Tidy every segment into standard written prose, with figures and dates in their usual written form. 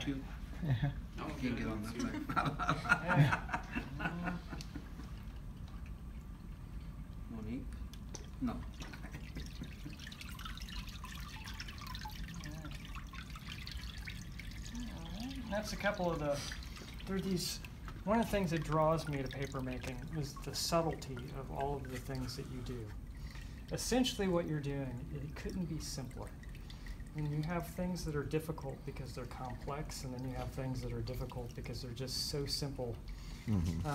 vacuum? Yeah. I can't get on that thing. Monique? No. That's a couple of one of the things that draws me to paper making is the subtlety of all of the things that you do. Essentially what you're doing, it couldn't be simpler. And you have things that are difficult because they're complex, and then you have things that are difficult because they're just so simple. Mm-hmm.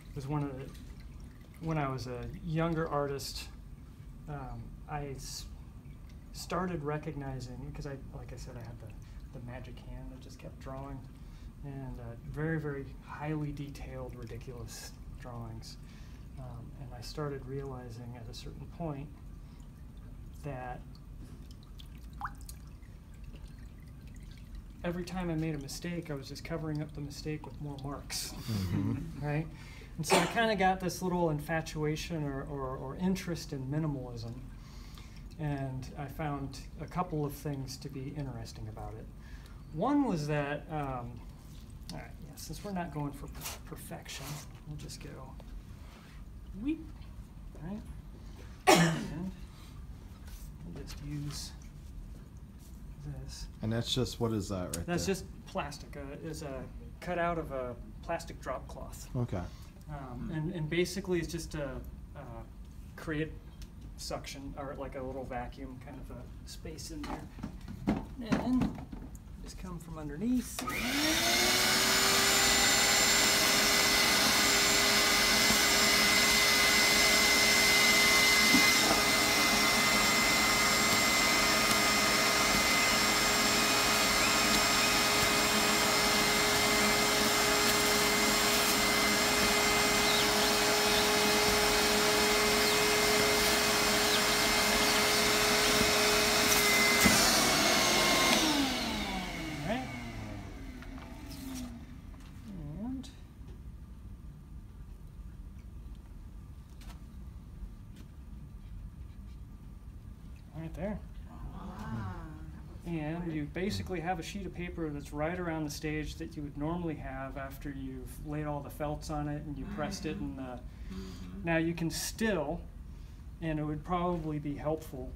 It was when I was a younger artist, I started recognizing, because like I said, I had the magic hand that just kept drawing, and very, very highly detailed, ridiculous drawings. And I started realizing at a certain point that every time I made a mistake, I was just covering up the mistake with more marks, right? And so I kind of got this little infatuation or interest in minimalism, and I found a couple of things to be interesting about it. One was that, all right, yeah, since we're not going for perfection, we'll just go weep, right? And we'll just use this. And that's just, what is that right there? That's just plastic. Is a cut out of a plastic drop cloth. Okay. And basically it's just to create suction, or like a little vacuum kind of a space in there. And just come from underneath. Right there. And you basically have a sheet of paper that's right around the stage that you would normally have after you've laid all the felts on it and you pressed it. And now you can still, and it would probably be helpful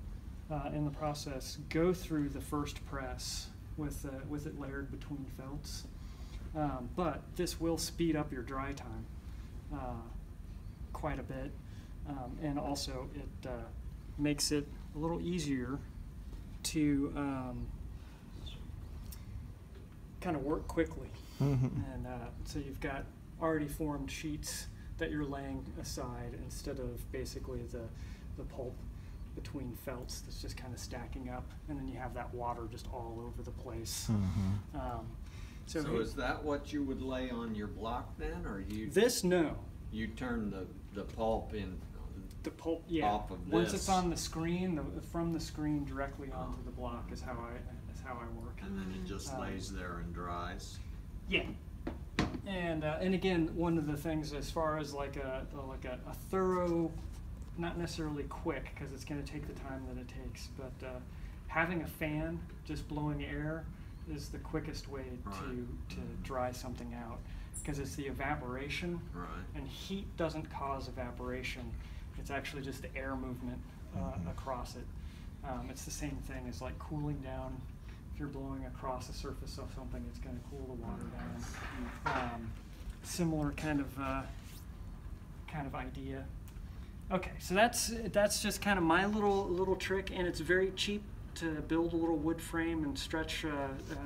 in the process, go through the first press with it layered between felts. But this will speed up your dry time quite a bit, and also it makes it a little easier to kind of work quickly. And so you've got already formed sheets that you're laying aside instead of basically the pulp between felts that's just kind of stacking up, and then you have that water just all over the place. So is that what you would lay on your block then, or you? This, no. You turn the pulp in. The pulp, yeah. Off of this. Once it's on the screen, from the screen directly onto the block is how I work. And then it just lays there and dries. Yeah. And again, one of the things as far as like a thorough, not necessarily quick, because it's going to take the time that it takes, but having a fan just blowing air is the quickest way to dry something out, because it's the evaporation, and heat doesn't cause evaporation. It's actually just the air movement across it. It's the same thing as like cooling down. If you're blowing across the surface of something, it's going to cool the water down. Similar kind of idea. Okay, so that's just kind of my little trick, and it's very cheap to build a little wood frame and stretch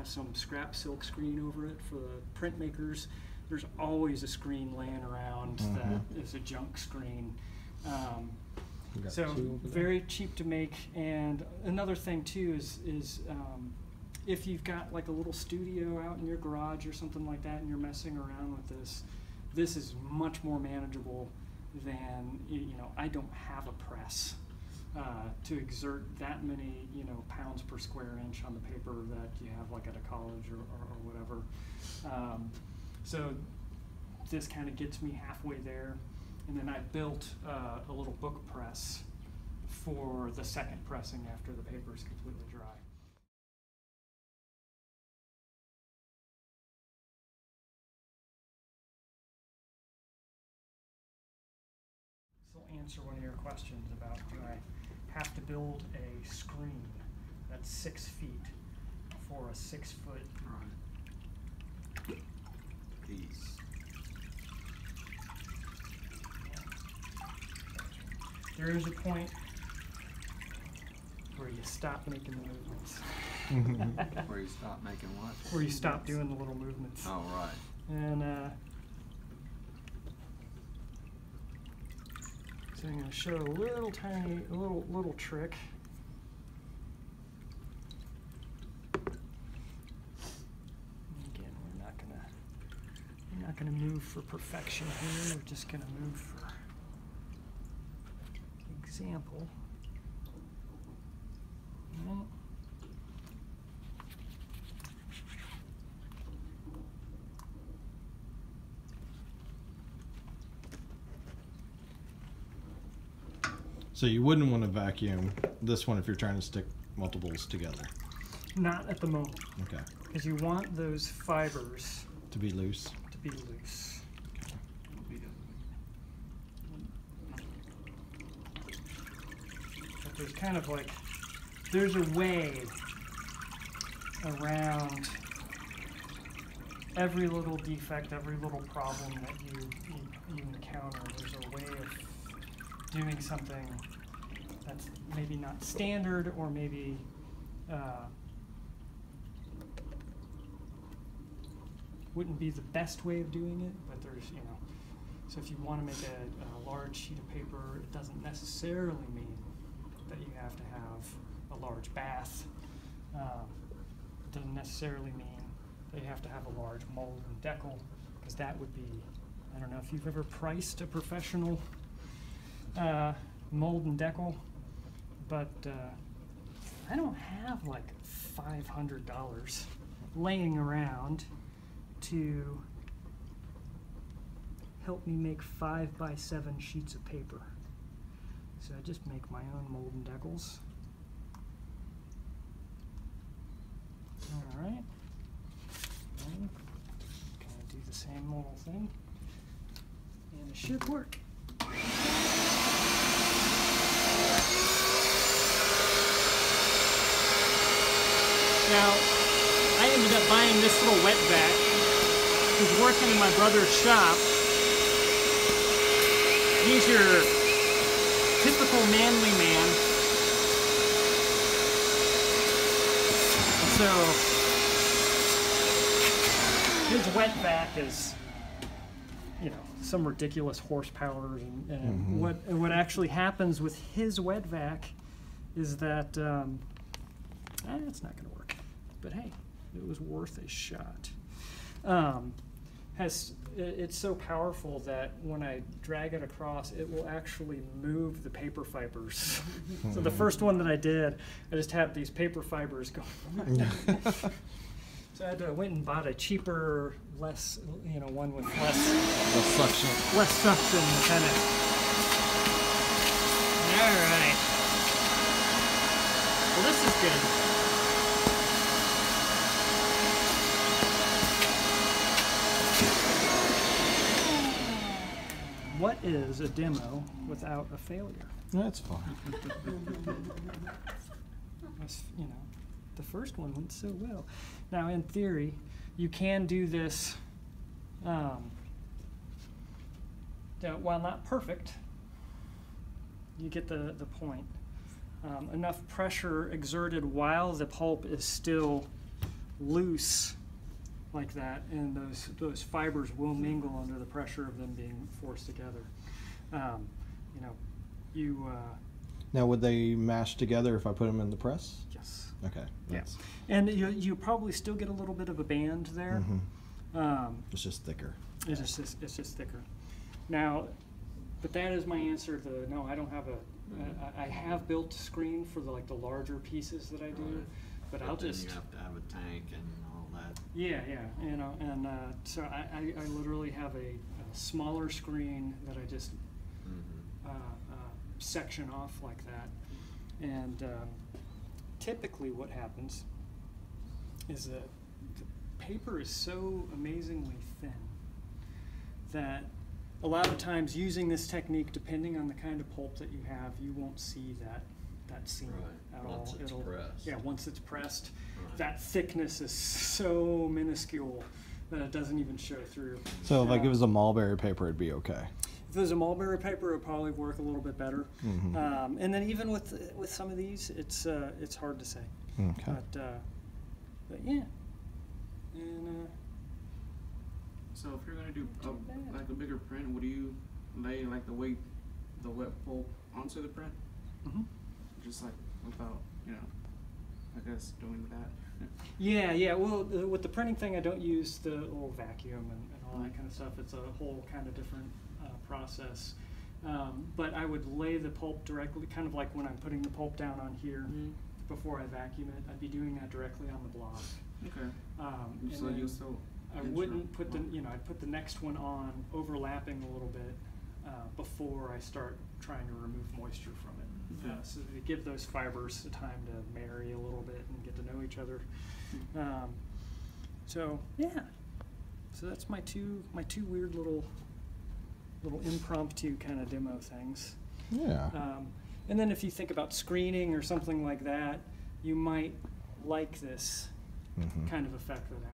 some scrap silk screen over it for the printmakers. There's always a screen laying around that is a junk screen. So very cheap to make. And another thing too is if you've got like a little studio out in your garage or something like that and you're messing around with this is much more manageable than, I don't have a press to exert that many pounds per square inch on the paper that you have like at a college or whatever. So this kind of gets me halfway there. And then I built a little book press for the second pressing after the paper is completely dry. answer one of your questions about do I have to build a screen that's 6 feet for a 6-foot Piece. There is a point where you stop making the movements. Where you stop making what? Where you stop doing the little movements. Oh, right. And so I'm going to show a little tiny, little trick. Again, we're not gonna move for perfection here. We're just gonna move for example. Right. So you wouldn't want to vacuum this one if you're trying to stick multiples together. Not at the moment. Okay. Because you want those fibers To be loose. to be loose. But there's kind of like, there's a way around every little defect, every little problem that you encounter. There's a way of doing something that's maybe not standard, or maybe wouldn't be the best way of doing it, but there's, you know, so if you want to make a large sheet of paper, it doesn't necessarily mean that you have to have a large bath. It doesn't necessarily mean that you have to have a large mold and decal, because that would be, I don't know if you've ever priced a professional mold and decal, but I don't have like $500 laying around to help me make 5x7 sheets of paper. So I just make my own mold and decals. All right. And kind of do the same little thing, and it should work. Now, I ended up buying this little wet vac. I was working in my brother's shop. He's your typical manly man. And so, his wet vac is, you know, some ridiculous horsepower. And what actually happens with his wet vac is that it's not going to work. But hey, it was worth a shot. It's so powerful that when I drag it across, it will actually move the paper fibers. So the first one that I did, I just had these paper fibers going. So I went and bought a cheaper, less, you know, one with less suction. Less suction, kind of. All right. Well, this is good. What is a demo without a failure? That's fine. You know, the first one went so well. Now, in theory, you can do this, while not perfect, you get the point. Enough pressure exerted while the pulp is still loose like that, and those fibers will mingle under the pressure of them being forced together. You know, Now, would they mash together if I put them in the press? Yes. Okay. Yes. And you probably still get a little bit of a band there. It's just thicker. It's just thicker. Now, but that is my answer to no. I don't have I have built a screen for the larger pieces that I do, but I'll then just. You have to have a tank and all that. Yeah, you know, and so I literally have a smaller screen that I just section off like that, and typically what happens is that the paper is so amazingly thin that a lot of times using this technique, depending on the kind of pulp that you have, you won't see that seam Right. at Once all. it's pressed. Yeah, once it's pressed, Right. that thickness is so minuscule that it doesn't even show through. So if like it was a mulberry paper, it'd be okay. If it was a mulberry paper, it would probably work a little bit better. Mhm. And then even with some of these, it's hard to say. Okay. But yeah. And So if you're gonna do Too bad. like a bigger print, would you lay like the wet pulp onto the print, mhm. just like without, you know, I guess doing that? Yeah. Well, with the printing thing, I don't use the little vacuum and all that kind of stuff. It's a whole kind of different process. But I would lay the pulp directly, kind of like when I'm putting the pulp down on here before I vacuum it. I'd be doing that directly on the block. Okay. And So then you still. I wouldn't put I'd put the next one on, overlapping a little bit before I start trying to remove moisture from it. Okay. So to give those fibers time to marry a little bit and get to know each other. So yeah, so that's my two weird little impromptu kind of demo things. Yeah. And then if you think about screening or something like that, you might like this Mhm. kind of effect that